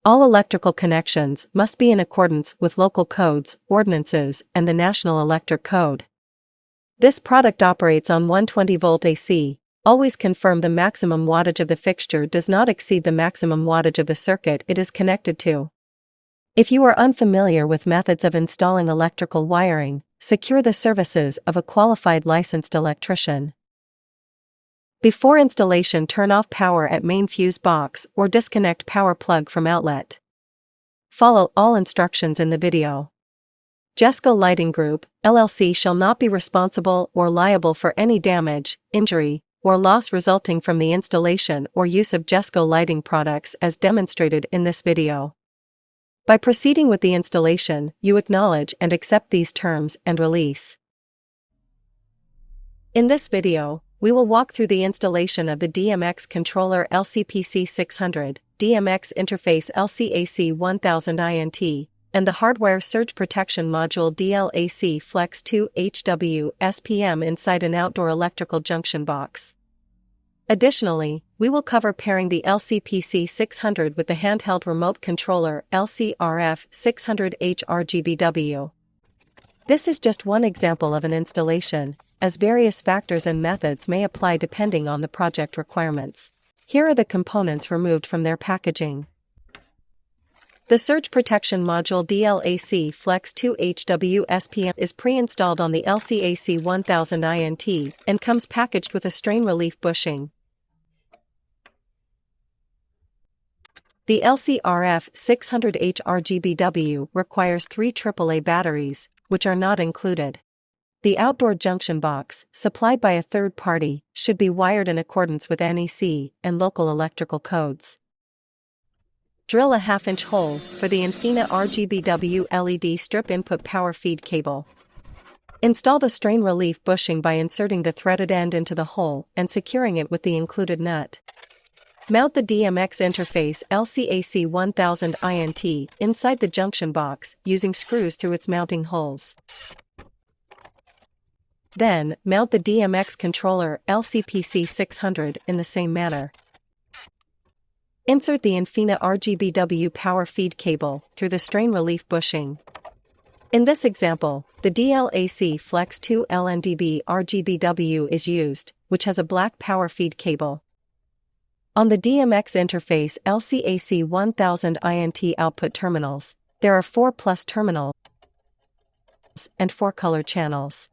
All electrical connections must be in accordance with local codes, ordinances, and the National Electric Code. This product operates on 120-volt AC. Always confirm the maximum wattage of the fixture does not exceed the maximum wattage of the circuit it is connected to. If you are unfamiliar with methods of installing electrical wiring, secure the services of a qualified licensed electrician. Before installation, turn off power at main fuse box or disconnect power plug from outlet. Follow all instructions in the video. JESCO Lighting Group, LLC shall not be responsible or liable for any damage, injury, or loss resulting from the installation or use of JESCO lighting products as demonstrated in this video. By proceeding with the installation, you acknowledge and accept these terms and release. In this video, we will walk through the installation of the DMX controller LCPC600, DMX interface LCAC1000 INT, and the hardwire surge protection module DLAC Flex 2 HW SPM inside an outdoor electrical junction box. Additionally, we will cover pairing the LCPC600 with the handheld remote controller LCRF600H RGBW. This is just one example of an installation, as various factors and methods may apply depending on the project requirements. Here are the components removed from their packaging. The surge protection module DLAC Flex 2 HW SPM is pre-installed on the LCAC1000 INT and comes packaged with a strain relief bushing. The LCRF600H RGBW requires 3 AAA batteries, which are not included. The outdoor junction box, supplied by a third party, should be wired in accordance with NEC and local electrical codes. Drill a 1/2-inch hole for the INFINA RGBW LED strip input power feed cable. Install the strain relief bushing by inserting the threaded end into the hole and securing it with the included nut. Mount the DMX interface LCAC1000 INT inside the junction box using screws through its mounting holes. Then, mount the DMX controller LCPC600 in the same manner. Insert the INFINA RGBW power feed cable through the strain relief bushing. In this example, the DLAC Flex 2 LNDB RGBW is used, which has a black power feed cable. On the DMX interface LCAC1000 INT output terminals, there are 4 plus terminals and 4 color channels.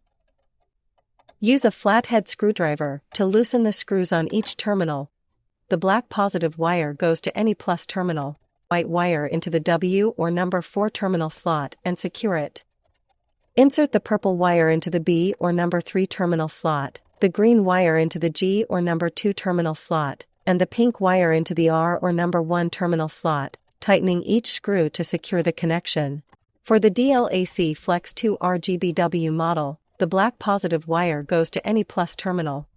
Use a flathead screwdriver to loosen the screws on each terminal. The black positive wire goes to any plus terminal, white wire into the W or number 4 terminal slot and secure it. Insert the purple wire into the B or number 3 terminal slot, the green wire into the G or number 2 terminal slot, and the pink wire into the R or number 1 terminal slot, tightening each screw to secure the connection. For the DLAC Flex 2 RGBW model, the black positive wire goes to any plus terminal.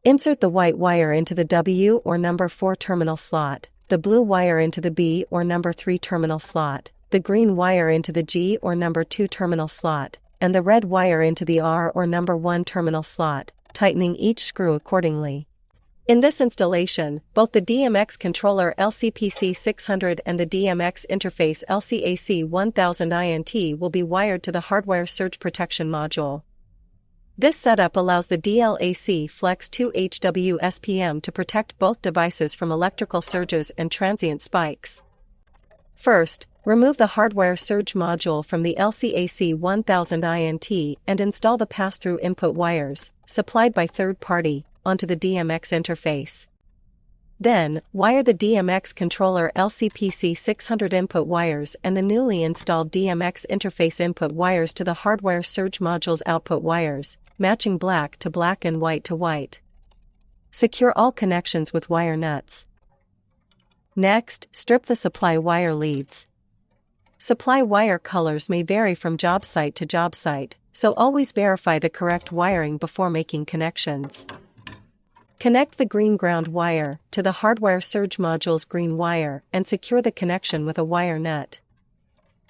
Insert the white wire into the W or number 4 terminal slot, the blue wire into the B or number 3 terminal slot, the green wire into the G or number 2 terminal slot, and the red wire into the R or number 1 terminal slot, tightening each screw accordingly. In this installation, both the DMX controller LCPC600 and the DMX interface LCAC1000 INT will be wired to the hardwire surge protection module. This setup allows the DLAC Flex 2 HW SPM to protect both devices from electrical surges and transient spikes. First, remove the hardwire surge module from the LCAC1000 INT and install the pass-through input wires, supplied by third party, onto the DMX interface. Then, wire the DMX controller LCPC600 input wires and the newly installed DMX interface input wires to the hardwire surge module's output wires, matching black to black and white to white. Secure all connections with wire nuts. Next, strip the supply wire leads. Supply wire colors may vary from job site to job site, so always verify the correct wiring before making connections. Connect the green ground wire to the hardwire surge module's green wire and secure the connection with a wire nut.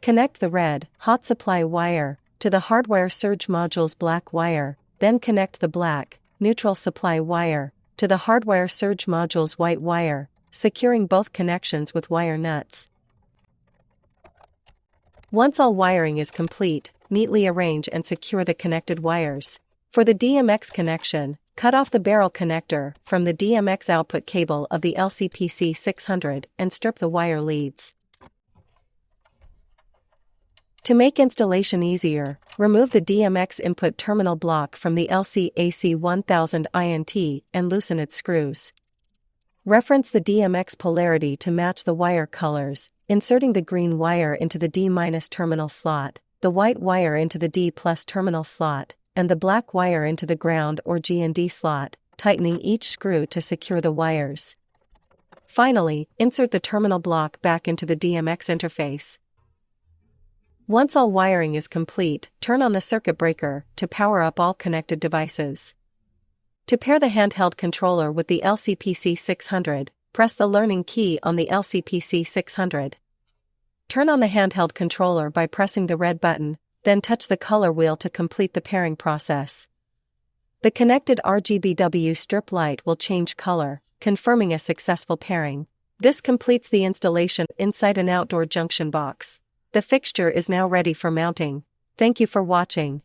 Connect the red, hot supply wire to the hardwire surge module's black wire, then connect the black, neutral supply wire to the hardwire surge module's white wire, securing both connections with wire nuts. Once all wiring is complete, neatly arrange and secure the connected wires. For the DMX connection, cut off the barrel connector from the DMX output cable of the LCPC 600 and strip the wire leads. To make installation easier, remove the DMX input terminal block from the LC-AC 1000 INT and loosen its screws. Reference the DMX polarity to match the wire colors, inserting the green wire into the D- terminal slot, the white wire into the D+ terminal slot, and the black wire into the ground or G&D slot, tightening each screw to secure the wires. Finally, insert the terminal block back into the DMX interface. Once all wiring is complete, turn on the circuit breaker to power up all connected devices. To pair the handheld controller with the LCPC 600, press the learning key on the LCPC 600. Turn on the handheld controller by pressing the red button, then touch the color wheel to complete the pairing process. The connected RGBW strip light will change color, confirming a successful pairing. This completes the installation inside an outdoor junction box. The fixture is now ready for mounting. Thank you for watching.